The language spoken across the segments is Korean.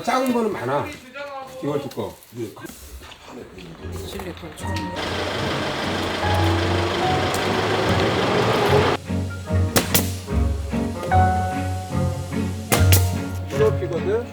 작은 거는 많아. 이걸 두꺼. 실리콘 처음. 시럽이거든.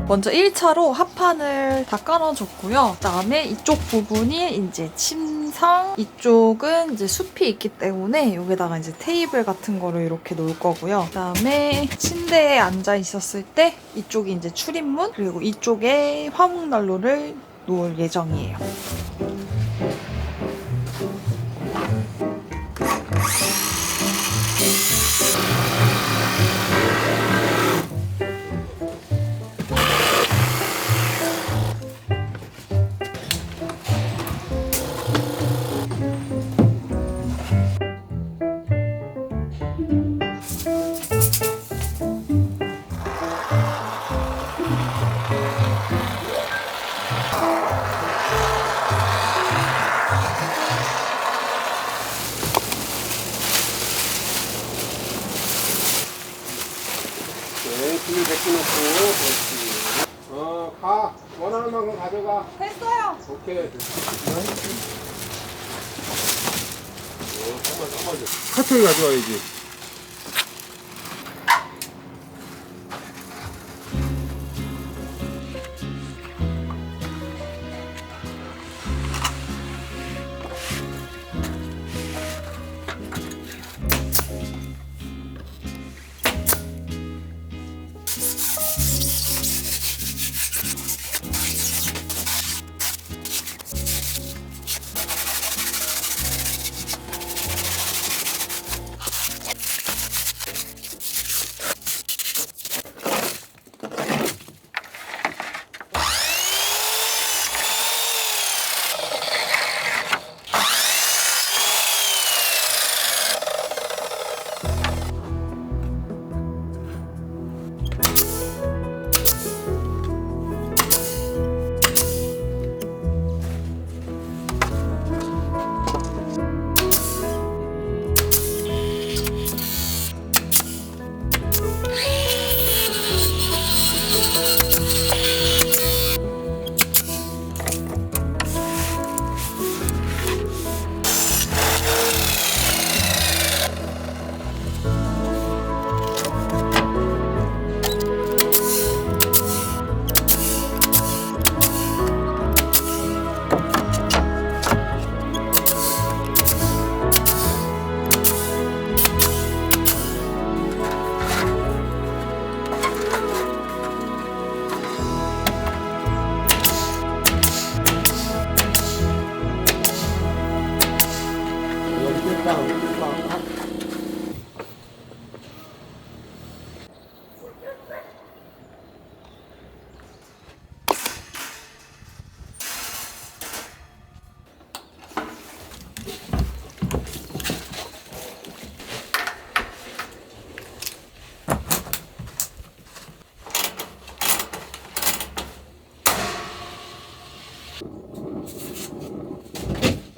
먼저 1차로 합판을 다 깔아줬고요. 그다음에 이쪽 부분이 이제 침상, 이쪽은 이제 숲이 있기 때문에 여기다가 이제 테이블 같은 거를 이렇게 놓을 거고요. 그다음에 침대에 앉아 있었을 때 이쪽이 이제 출입문, 그리고 이쪽에 화목난로를 놓을 예정이에요. 불 데펴놓고, 그렇지. 가. 원하는 만큼 가져가. 됐어요. 오케이. 카트를 가져와야지.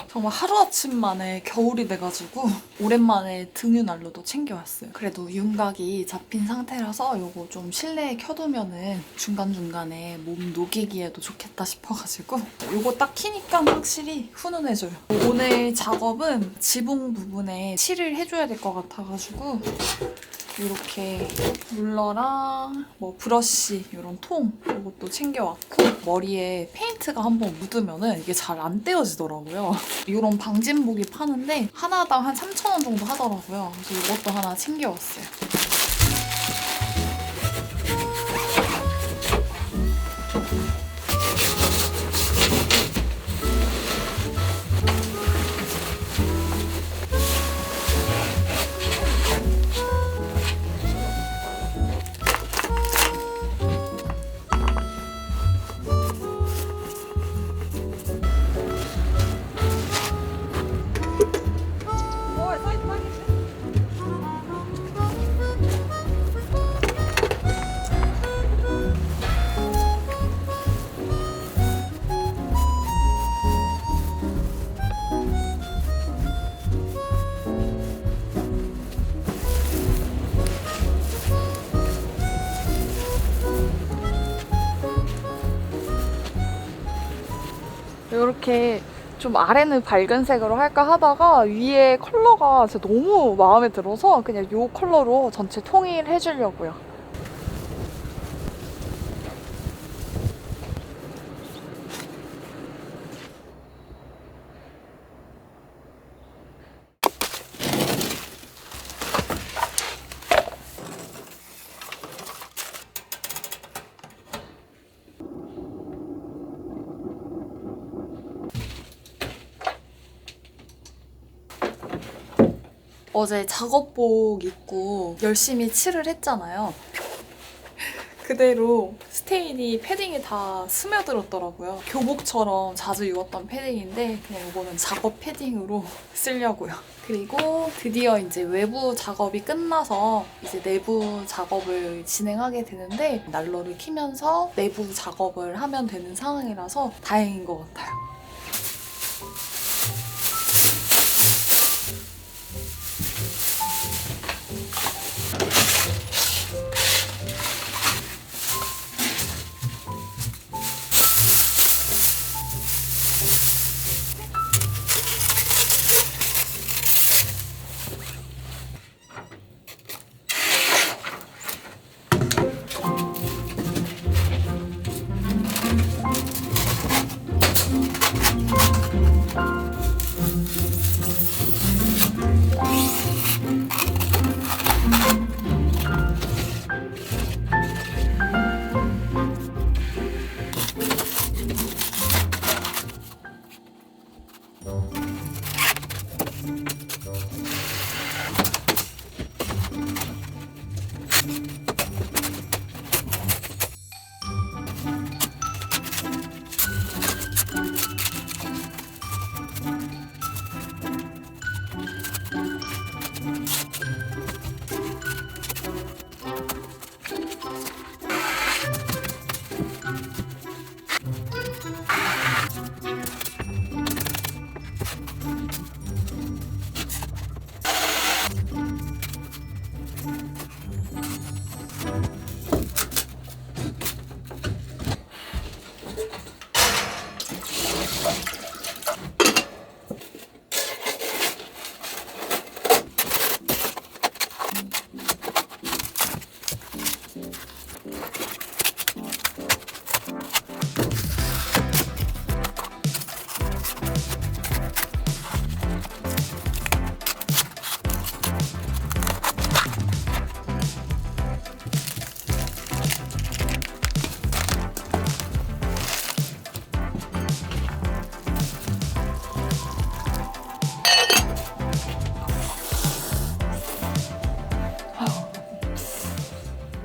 정말 하루아침 만에 겨울이 돼가지고 오랜만에 등유난로도 챙겨왔어요. 그래도 윤곽이 잡힌 상태라서 이거 좀 실내에 켜두면은 중간중간에 몸 녹이기에도 좋겠다 싶어가지고 이거 딱 키니까 확실히 훈훈해져요. 오늘 작업은 지붕 부분에 칠을 해줘야 될 것 같아가지고 이렇게 롤러랑 뭐 브러쉬 이런 통 이것도 챙겨왔고 머리에 페인트가 한번 묻으면은 이게 잘 안 떼어지더라고요. 이런 방진복이 파는데 하나당 한 3,000원 정도 하더라고요. 그래서 이것도 하나 챙겨왔어요. 이렇게 좀 아래는 밝은 색으로 할까 하다가 위에 컬러가 진짜 너무 마음에 들어서 그냥 이 컬러로 전체 통일해 주려고요. 어제 작업복 입고 열심히 칠을 했잖아요. 그대로 스테인이 패딩에 다 스며들었더라고요. 교복처럼 자주 입었던 패딩인데 그냥 이거는 작업 패딩으로 쓰려고요. 그리고 드디어 이제 외부 작업이 끝나서 이제 내부 작업을 진행하게 되는데 난로를 켜면서 내부 작업을 하면 되는 상황이라서 다행인 것 같아요.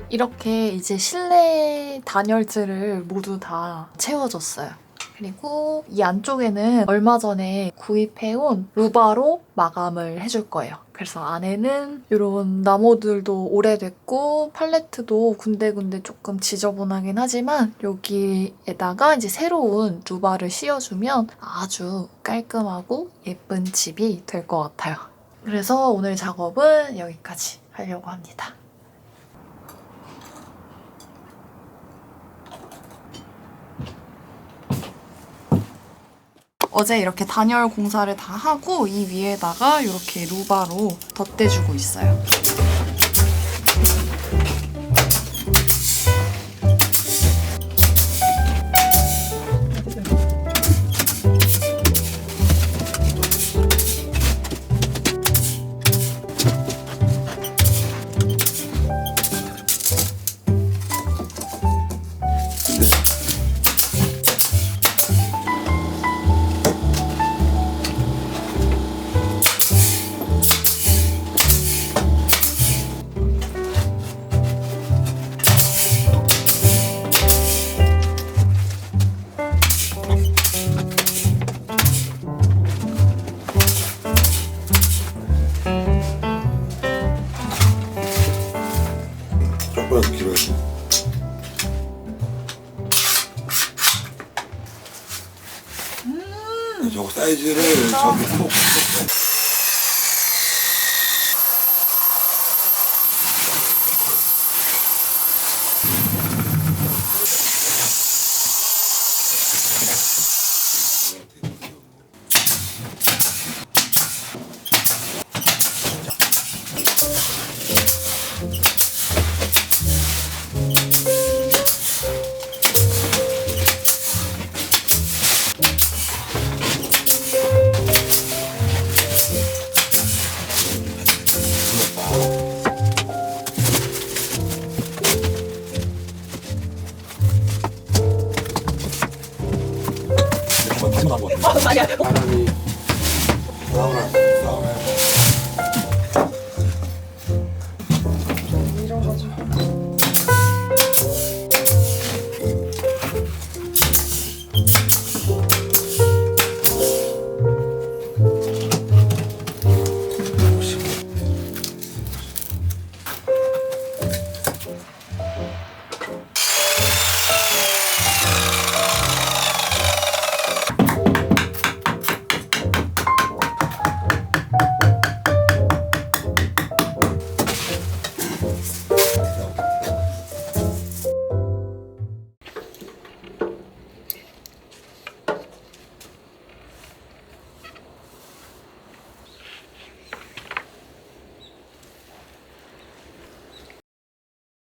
이렇게 이제 실내 단열재를 모두 다 채워줬어요. 그리고 이 안쪽에는 얼마 전에 구입해온 루바로 마감을 해줄 거예요. 그래서 안에는 이런 나무들도 오래됐고 팔레트도 군데군데 조금 지저분하긴 하지만 여기에다가 이제 새로운 루바를 씌워주면 아주 깔끔하고 예쁜 집이 될 것 같아요. 그래서 오늘 작업은 여기까지 하려고 합니다. 어제 이렇게 단열 공사를 다 하고 이 위에다가 이렇게 루바로 덧대주고 있어요. 조금만 길어요. 저거 사이즈를 저기 꼭 사람이 싸우라 싸우라